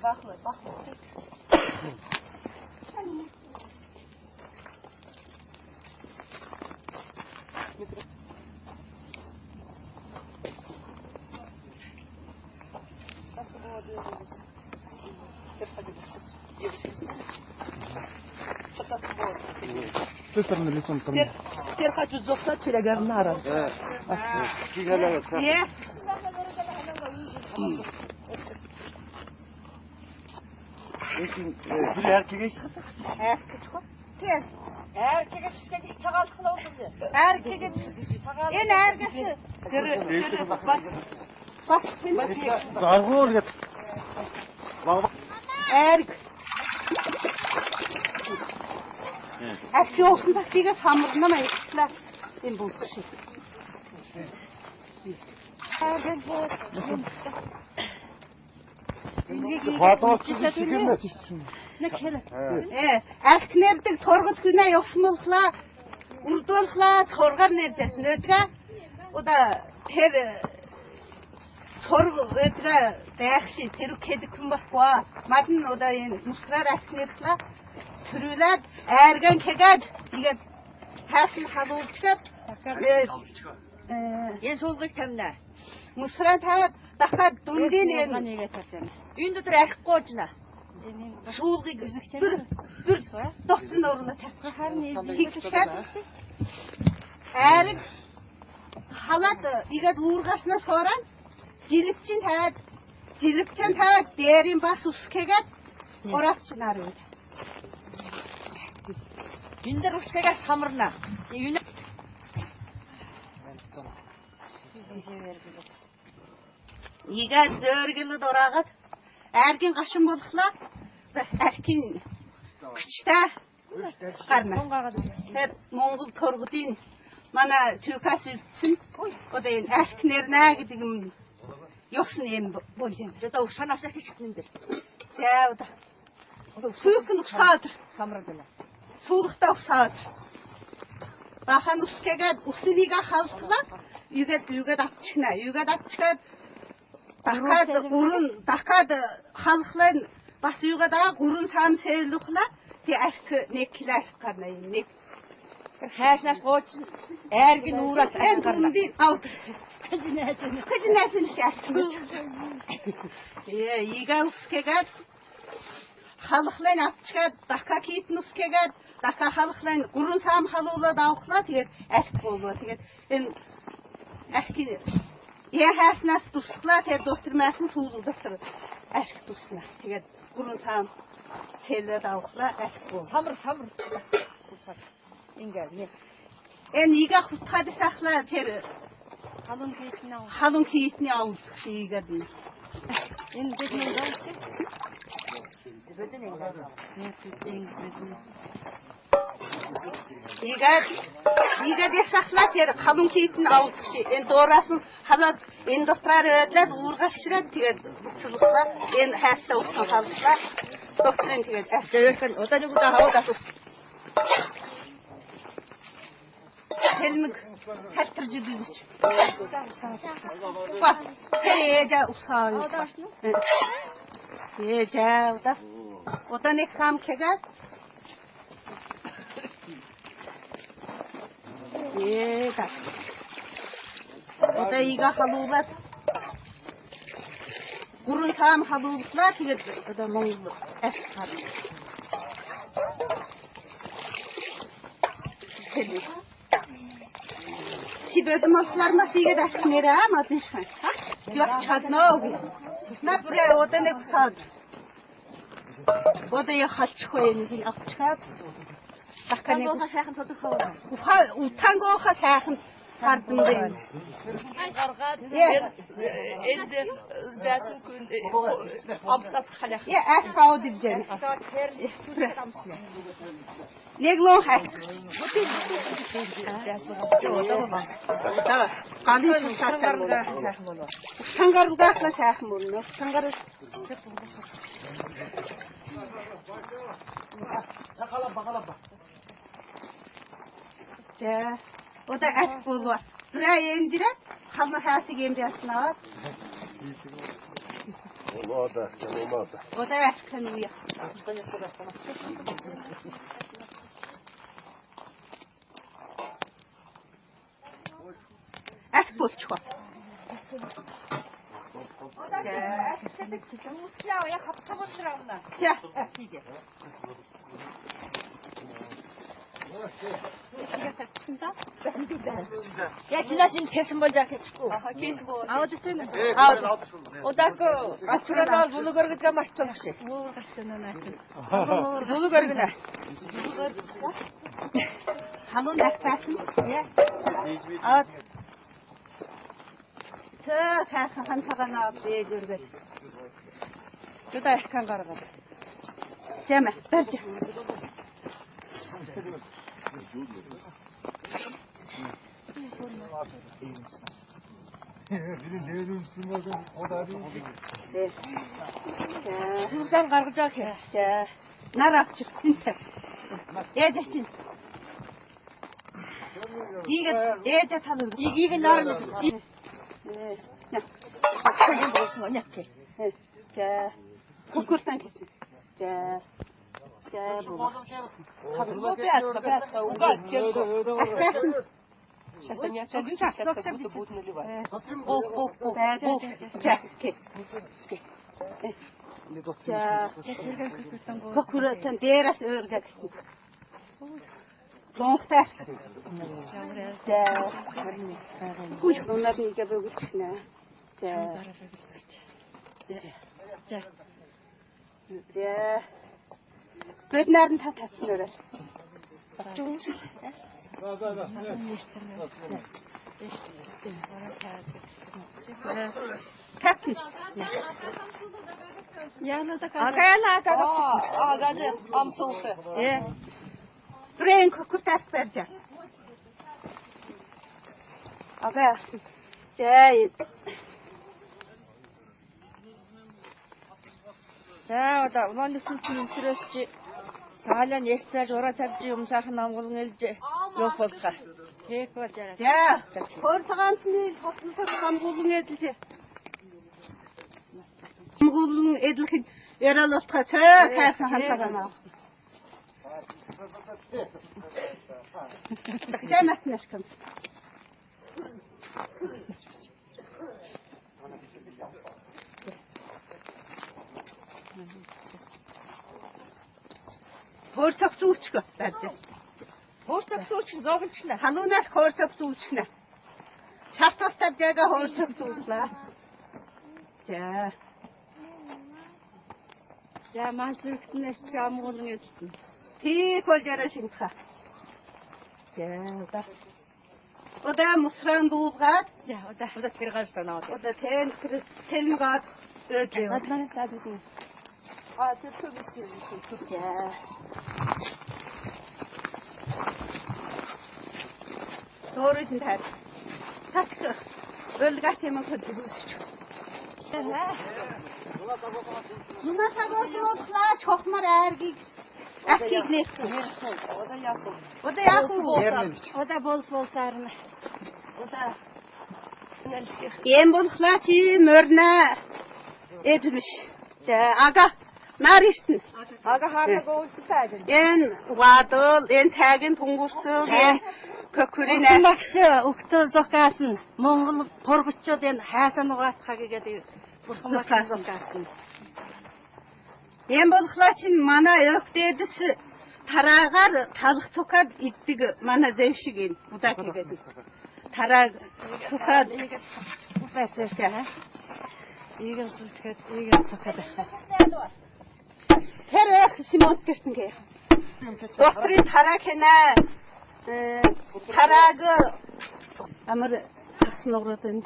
Бахлы. Теперь хочу зовсать черегарнара. Әкке оқсын сақтиға самырынан айықсыла мен болсы шек. Әкнердің торғыт күнә yoqsымылықла, ұрдуылықла, торғар нерджесін өтіға. O da ter торғы өтіға дәқші, теру кеді күн басқуа. Мадын o da мұсырар әкнеріқла. Türüler ergen kegad diye hasil halul çıkar. Solgı temne. Mısra ta daha dundin en. Ünde dur ek koçna. Solgı bir doktun oruna tak. Çıkar. Ergen halat igad uğurgaşına soran Cilipçin ta derin bas uskegad orakçın arıyor. Yünder uskega samırna. Ига зөргілі дорағыт, әрген қашын болықла, әркен күчті қарна. Моңғыл торғытын, мана түйкас үлтсін, odayın әркінерін әгідігім yoqsun em bolacağım. Жада ушан ашак кичтиндир. Жауда. Сүйкін ұқсадыр. Самырдыла. Суылықта ұқсадыр. Бахан ұскеге ұсыныға халқыла, үйге дапчықна. Дақады халықларын басы үйге дағы ұрын сам сейліқла, те әркі некілер қарна еңнек. Хәшнәс қочин, әргін ұрас ән қарна. Кызынәтін шәксімі шықты. Иға ұскеге халықларын апчықад, даққа кейтін ұскегад, даққа халықларын ұрын сам халуыла дауқла, тегер әркі болуы, тегер әркі әхәсінәс тұсықла, тегер доқтырмәсін суылу доқтыр әркі тұсына, тегер ұрын сам селі дауқла, әркі болуы. Самыр. Ән иға құтқады сақла, тегер халын кейтіне ауыз шейгердіне. Енді бетін өңді Ига де сақла тері қалың кейтін ауытықшы. Енді орасын халат, енді доқтырар өділер, ұғырға шырат тегер бұқсылықла, енді әсті ұқсын қалықла, доқтырын тегер әсті өркен, одан үгіда ауыда тұс. Телмік сәттір жүдізіш. Бақ, тәрежа ұқсауы. Жауда. Одан ек сам кегад. Ода иға халуылат. Ұрын сам халуылықла, тегер ода мұңызы әшкі қады. Телмік. Тибеді мұлтыларына сегед әшкінері ама дешқан. Yok çadna oğul. Ne buraya oda ne kusadı. Oda ya halçı koyun apçıkat. Bakka ne Oha şahın tadı kavga. Utango oha şahın sardındayım. Elde dersin gün absat halak. Ya aşk o diyeceğim. Ne glon hak. Tamam. Kanın şahın. Sangarılga akla şahın olur. Sangarıl. Ja. O da aşk buldu. Buraya indiler. Halına hası gembiyasına var. Ода ахтан уя. Ах болчихоо. Я хапцавал равна. За. Я 지나신 개슴 먼저 했고. 아우드스는. 오다고 아스트로나ut bunu görgüdge maçtanışı. 뭘 갔잖아 나지. Bunu görgüne. 한번 낙타신. 예. 아. 저 가서 한타가 나와 배줄게. Juda ehkan qarığa. Cem'e verce. Buradan qarğıcaq ya. 자, 나락지 인터. 예자친. 이게 예자 타는 거. 이게 나를 네. 박하게 bolsun oynayaq. 자, 국kurtan kesin. 자, bu. Bu бяца, уга. Ахтасын. Сейчас они отсадят, сейчас как будто будут наливать. Бол. 자, ке. 자, 국kurtan 데라스 örgät. Лонхтар. 자, хуй, онların иге бөгүл чыкна. 자. 자. Бөднарын татсан өрөөл. Капн. Агаяна агады амсылсы. Бүрэн күкүрт барьж. Агаяасан. За одоо унааны хүнчний төрөсч цаалаа нэртэж ураа тавьж юмсаахан амгалан элж ёо болга. Хек болж байгаа. За. Хөрцгаантны тосносоо хамгуулан эдэлж. Хамгуулан эдлэх ярал утга цаа хайсан хансаганаа. Жамат нэшкэн. Хөрцөг зүүчгөө барьж. Хөрцөг зүүч зоглчна. Халуунаас хөрцөг зүүчнэ. Шартгаас тавьжаага хөрцөг зүүчлээ. За. За маалзүрхтнээс чамгуулан эдэлтэн. Тийг болж яраа шингха. За. Ода мусран дуулгаад. За ода тэр гаштай наваад. Ода тэн тэлнгээд өөдлөө. Адман таадаг. Тэр төгс. За. Дөрөж таар. Так. Өлгат юм хөдөлгөөсч. Нунасагоосмослаа чохмар айргийг ахиг нэх. Ода яах вэ? Ода болсоосаарна. Ода Эм болхлаа чи морна эдмиш. За ага нариштэн. Ага хараг уулзтай. Энэ вадол энэ тагын тунгуурцог энэ көкүринэ. Багш өгтөө зохиасан Монгол тургочдод энэ хайсан угаатхаа гэдэг бурхан зохиасан. Эм болхлаа чи манай өгтөөдөс тараагаар талах цукад иддэг манай зэвшиг энэ удааг гэдэг. Тараа цукад байсан. Ийгэн сүлтгэд ийгэн цукад. Тэр их симонт гэртэн гээ. Докторын тараа хэнэ. Тарааг амар сасан ороод энэ.